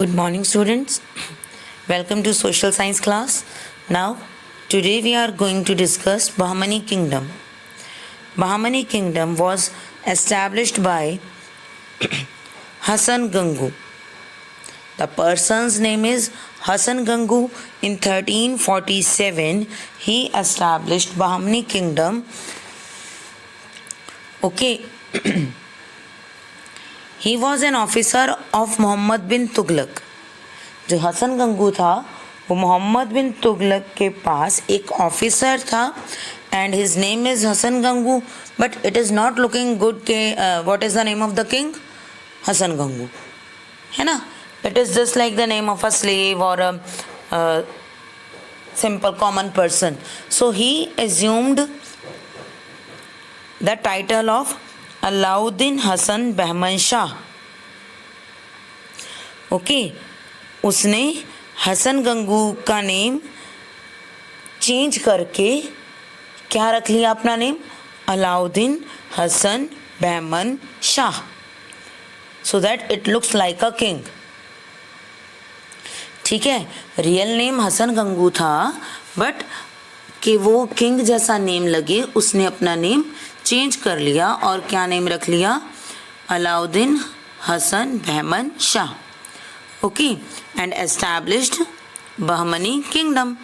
Good morning, students. Welcome to social science class. Now, today we are going to discuss Bahmani Kingdom. Bahmani Kingdom was established by Hassan Gangu. The person's name is Hassan Gangu. In 1347, he established Bahmani Kingdom. Okay. He was an officer of Mohammad bin Tughlaq. जो हसन गंगू था वो मोहम्मद बिन तुगलक के पास एक officer था and his name is Hasan Gangu. But it is not looking good के what is the name of the king? Hasan Gangu, है ना. It is just like the name of a slave और a simple common person. So he assumed the title of Alauddin Hasan Bahman Shah. Okay, उसने हसन गंगू का name change करके क्या रख लिया अपना name? Alauddin Hasan Bahman Shah, so that it looks like a king. ठीक है, रियल नेम हसन गंगू था बट कि वो किंग जैसा नेम लगे उसने अपना नेम चेंज कर लिया और क्या नेम रख लिया? Alauddin Hasan Bahman Shah. Okay, and established Bahmani kingdom.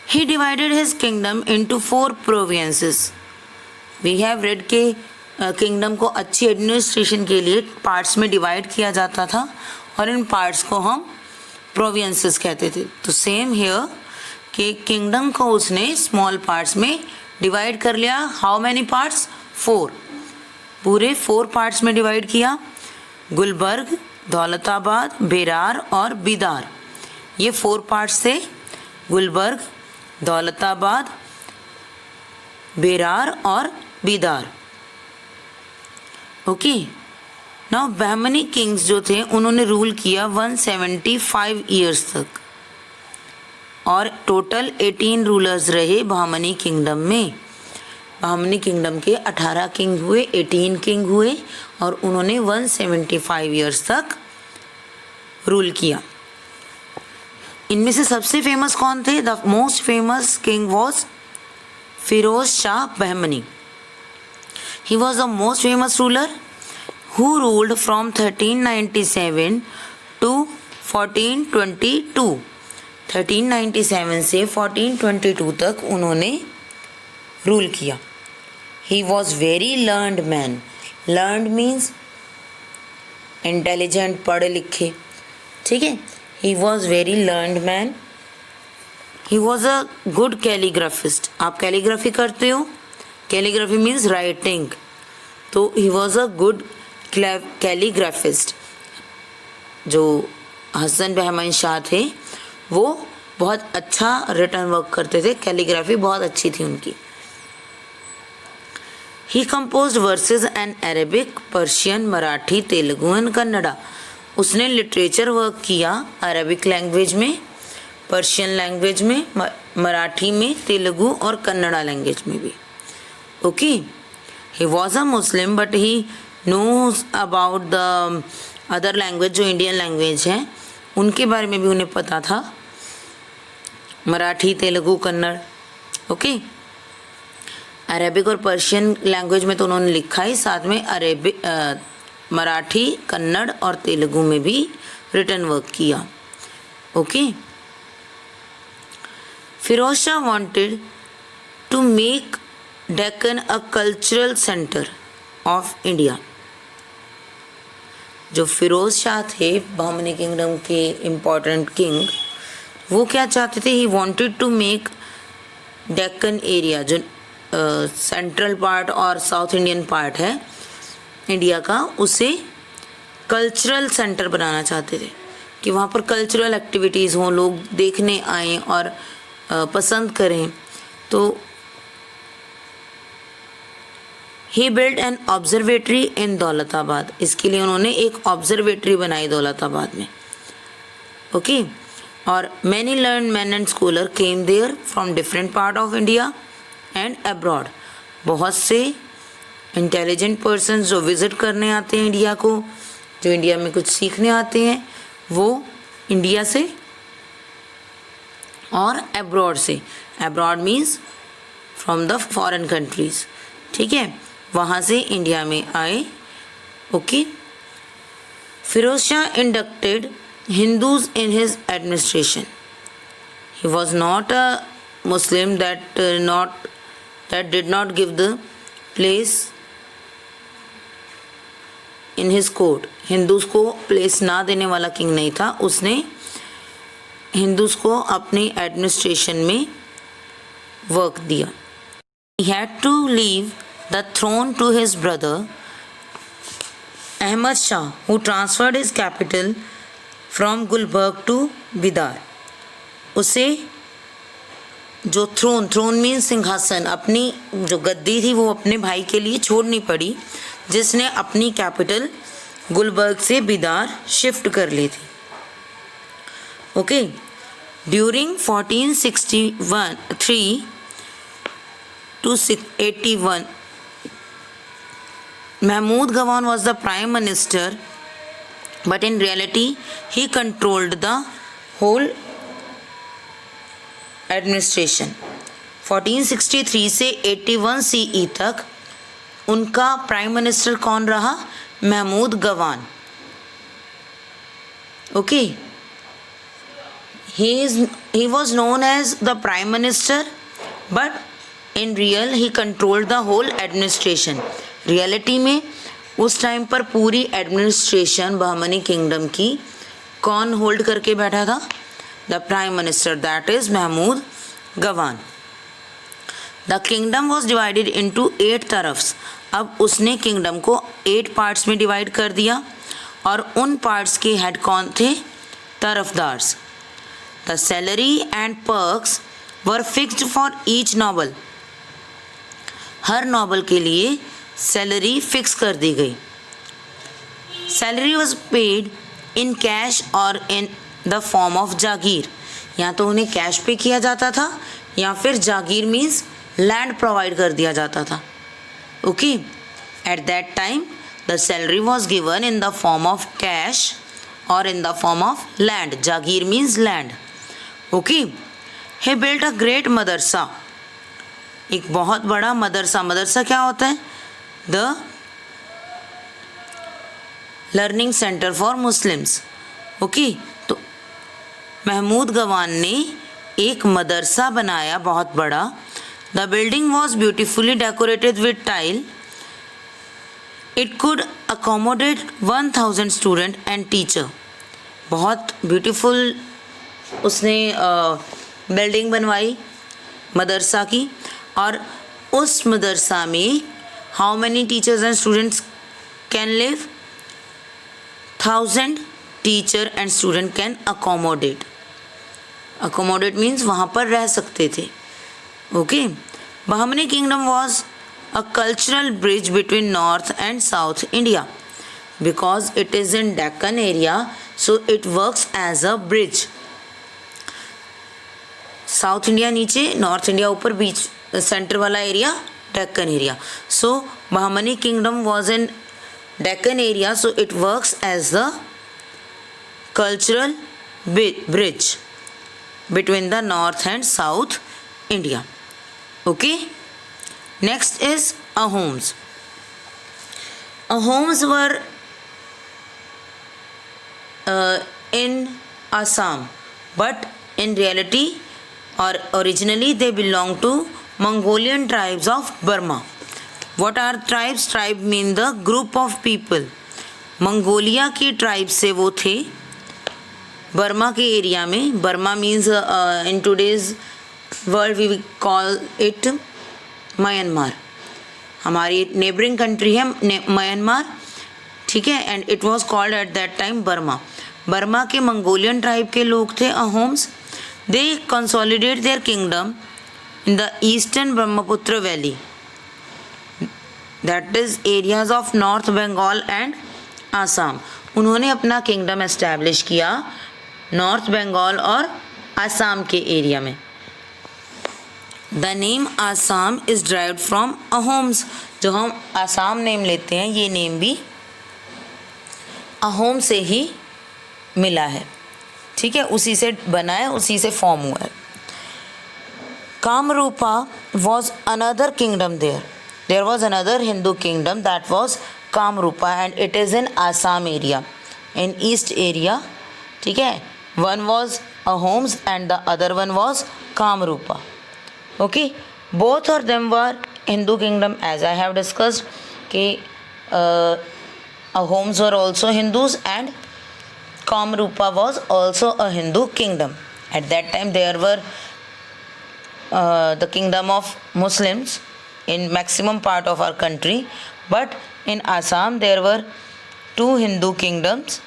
He divided his kingdom into 4 provinces. We have read के किंगडम को अच्छी एडमिनिस्ट्रेशन के लिए पार्ट्स में डिवाइड किया जाता था और इन पार्ट्स को हम प्रोविंसेस कहते थे. तो सेम हियर कि किंगडम को उसने स्मॉल पार्ट्स में डिवाइड कर लिया. How many parts? 4. पूरे 4 पार्ट्स में डिवाइड किया. गुलबर्ग, दौलताबाद, बेरार और बीदार, ये 4 पार्ट्स थे. गुलबर्ग, दौलताबाद, बेरार और बीदार. ओके, नाउ बहमनी किंग्स जो थे उन्होंने रूल किया 175 ईयर्स तक और टोटल 18 रूलर्स रहे बहमनी किंगडम में. बहमनी किंगडम के 18 किंग हुए, 18 किंग हुए और उन्होंने 175 ईयर्स तक रूल किया. इनमें से सबसे फेमस कौन थे? The most famous king was Firoz Shah Bahmani. He was the most famous ruler who ruled from 1397 to 1422. 1397 से 1422 तक उन्होंने रूल किया. He was very learned man. Learned means intelligent, पढ़े लिखे. ठीक है, he was very learned man. He was a good calligraphist. आप calligraphy करते हो? Calligraphy means writing. तो ही वॉज अ गुड कैलीग्राफिस्ट. जो हसन बहमन शाह थे वो बहुत अच्छा रिटर्न वर्क करते थे. कैलीग्राफी बहुत अच्छी थी उनकी. He composed verses and Arabic, Persian, Marathi, Telugu and Kannada. उसने लिटरेचर वर्क किया अरेबिक लैंग्वेज में, पर्शियन लैंग्वेज में, मराठी में, तेलुगु और कन्नड़ा लैंग्वेज में भी. Okay, he was a Muslim but he knows about the other language जो इंडियन लैंग्वेज है उनके बारे में भी उन्हें पता था, मराठी, तेलुगु, कन्नड़. ओके, अरेबिक और पर्शियन लैंग्वेज में तो उन्होंने लिखा ही, साथ में अरेबिक, मराठी, कन्नड़ और तेलुगु में भी रिटर्न वर्क किया. Okay, Firoz Shah wanted to make Deccan a cultural centre of India. जो फिरोज शाह थे बहमनी किंगडम के इम्पोर्टेंट किंग, वो क्या चाहते थे? He wanted to make Deccan area, जो सेंट्रल पार्ट और साउथ इंडियन पार्ट है इंडिया का, उसे कल्चरल सेंटर बनाना चाहते थे कि वहाँ पर कल्चरल एक्टिविटीज़ हों, लोग देखने आएँ और पसंद करें. तो he build an observatory in Daulatabad. इसके लिए उन्होंने एक ऑब्जर्वेटरी बनाई दौलताबाद में. ओके, और many learn man and scholar came there from different part of India and abroad. बहुत से इंटेलिजेंट पर्सन जो विज़िट करने आते हैं इंडिया को, जो इंडिया में कुछ सीखने आते हैं वो इंडिया से और अब्रॉड से, abroad means from the foreign countries, ठीक है, वहाँ से इंडिया में आए। Okay, Firoz Shah inducted Hindus in his administration. He was not a Muslim that did not give the place in his court। Hindus को प्लेस ना देने वाला किंग नहीं था, उसने हिंदूज को अपनी एडमिनिस्ट्रेशन में वर्क दिया। He had to leave the throne to his brother Ahmad Shah, who transferred his capital from Gulbarg to Bidar। उसे जो थ्रोन मीन्स सिंहासन, अपनी जो गद्दी थी वो अपने भाई के लिए छोड़नी पड़ी, जिसने अपनी कैपिटल गुलबर्ग से बिदार शिफ्ट कर ली थी। Okay, during 1463 to 81 Mahmud Gawan was the prime minister, but in reality he controlled the whole administration. 1463 से 81 CE तक उनका प्राइम मिनिस्टर कौन रहा? Mahmud Gawan. Okay, he was known as the prime minister, but in real he controlled the whole administration। Reality में उस time पर पूरी administration Bahmani kingdom की कौन होल्ड करके बैठा था? The Prime Minister, that is Mahmud Gawan। The kingdom was divided into 8 तरफ्स। अब उसने किंगडम को 8 पार्ट्स में डिवाइड कर दिया और उन पार्ट्स के हेड कौन थे? तरफदार्स। The salary and perks were fixed for each noble। Her noble के लिए सैलरी फिक्स कर दी गई। Salary was paid in cash or in the form of jagir. या तो उन्हें कैश पे किया जाता था या फिर जागीर मीन्स लैंड प्रोवाइड कर दिया जाता था। Okay, at that time the salary was given in the form of cash और in the form of land. Jagir means land. Okay, he built a great madrasa. एक बहुत बड़ा मदरसा। मदरसा क्या होता है? The learning centre for Muslims. Okay, तो महमूद गवान ने एक मदरसा बनाया बहुत बड़ा। The building was beautifully decorated with tile. It could accommodate 1000 student and teacher. बहुत ब्यूटीफुल उसने बिल्डिंग बनवाई मदरसा की, और उस मदरसा में how many teachers and students can live? 1000 teacher and student can accommodate. Accommodate means वहाँ पर रह सकते थे। Okay, Bahmani kingdom was a cultural bridge between north and south India because it is in Deccan area, so it works as a bridge. South India नीचे, north India ऊपर, बीच centre वाला area Deccan area. So Bahmani kingdom was in Deccan area, so it works as the cultural bridge between the north and south India. Okay, next is Ahoms. Ahoms were in Assam, but in reality or originally they belong to Mongolian tribes of Burma. What are tribes? Tribe mean the group of people. Mongolia की tribe से वो थे Burma के area में। Burma means in today's world we call it Myanmar. हमारी neighbouring country है Myanmar, ठीक है, and it was called at that time Burma. Burma के मंगोलियन ट्राइब के लोग थे Ahoms. They consolidate their kingdom in the eastern Brahmaputra valley, that is areas of north Bengal and Assam. उन्होंने अपना किंगडम एस्टैब्लिश किया नॉर्थ बंगाल और आसाम के एरिया में। The name Assam is derived from Ahoms. जो हम आसाम नेम लेते हैं, ये नेम भी अहोम से ही मिला है, ठीक है, उसी से बना है, उसी से फॉर्म हुआ है. Kamrupa was another kingdom there. There was another Hindu kingdom that was Kamrupa and it is in Assam area, in east area, ठीक है. One was Ahoms and the other one was Kamrupa. Okay, both of them were Hindu kingdom as I have discussed कि Ahoms were also Hindus and Kamrupa was also a Hindu kingdom. At that time there were the kingdom of Muslims in maximum part of our country, but in Assam there were two Hindu kingdoms,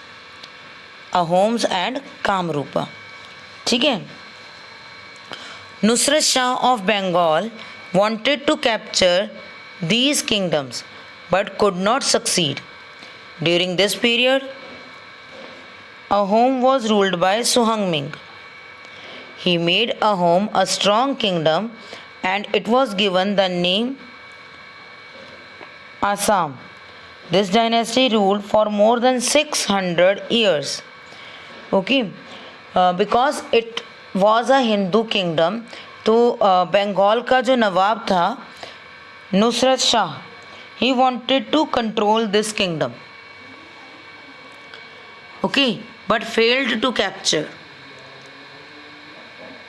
Ahoms and Kamrupa. ठीक है. Nusrat Shah of Bengal wanted to capture these kingdoms but could not succeed. During this period, Ahom was ruled by Suhangming. He made Ahom a strong kingdom and it was given the name Assam. This dynasty ruled for more than 600 years. Okay, because it was a Hindu kingdom, तो बंगाल का जो नवाब था Nusrat Shah, he wanted to control this kingdom. Okay, but failed to capture.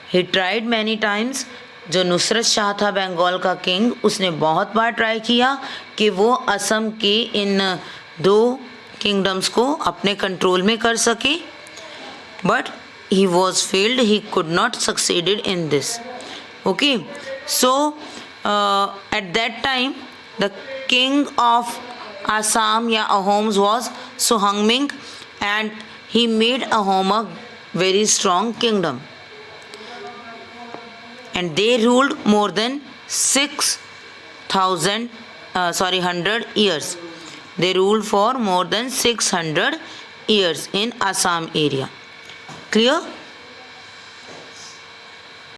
He tried many times. जो नुसरत शाह था बंगाल का king, उसने बहुत बार try किया कि वो असम के इन दो किंगडम्स को अपने कंट्रोल में कर सके, but he was failed, he could not succeeded in this. Okay, so at that time the king of Assam या Ahoms was Suhangming and he made Ahom a very strong kingdom and they ruled more than 100 years. They ruled for more than 600 years in Assam area. Clear?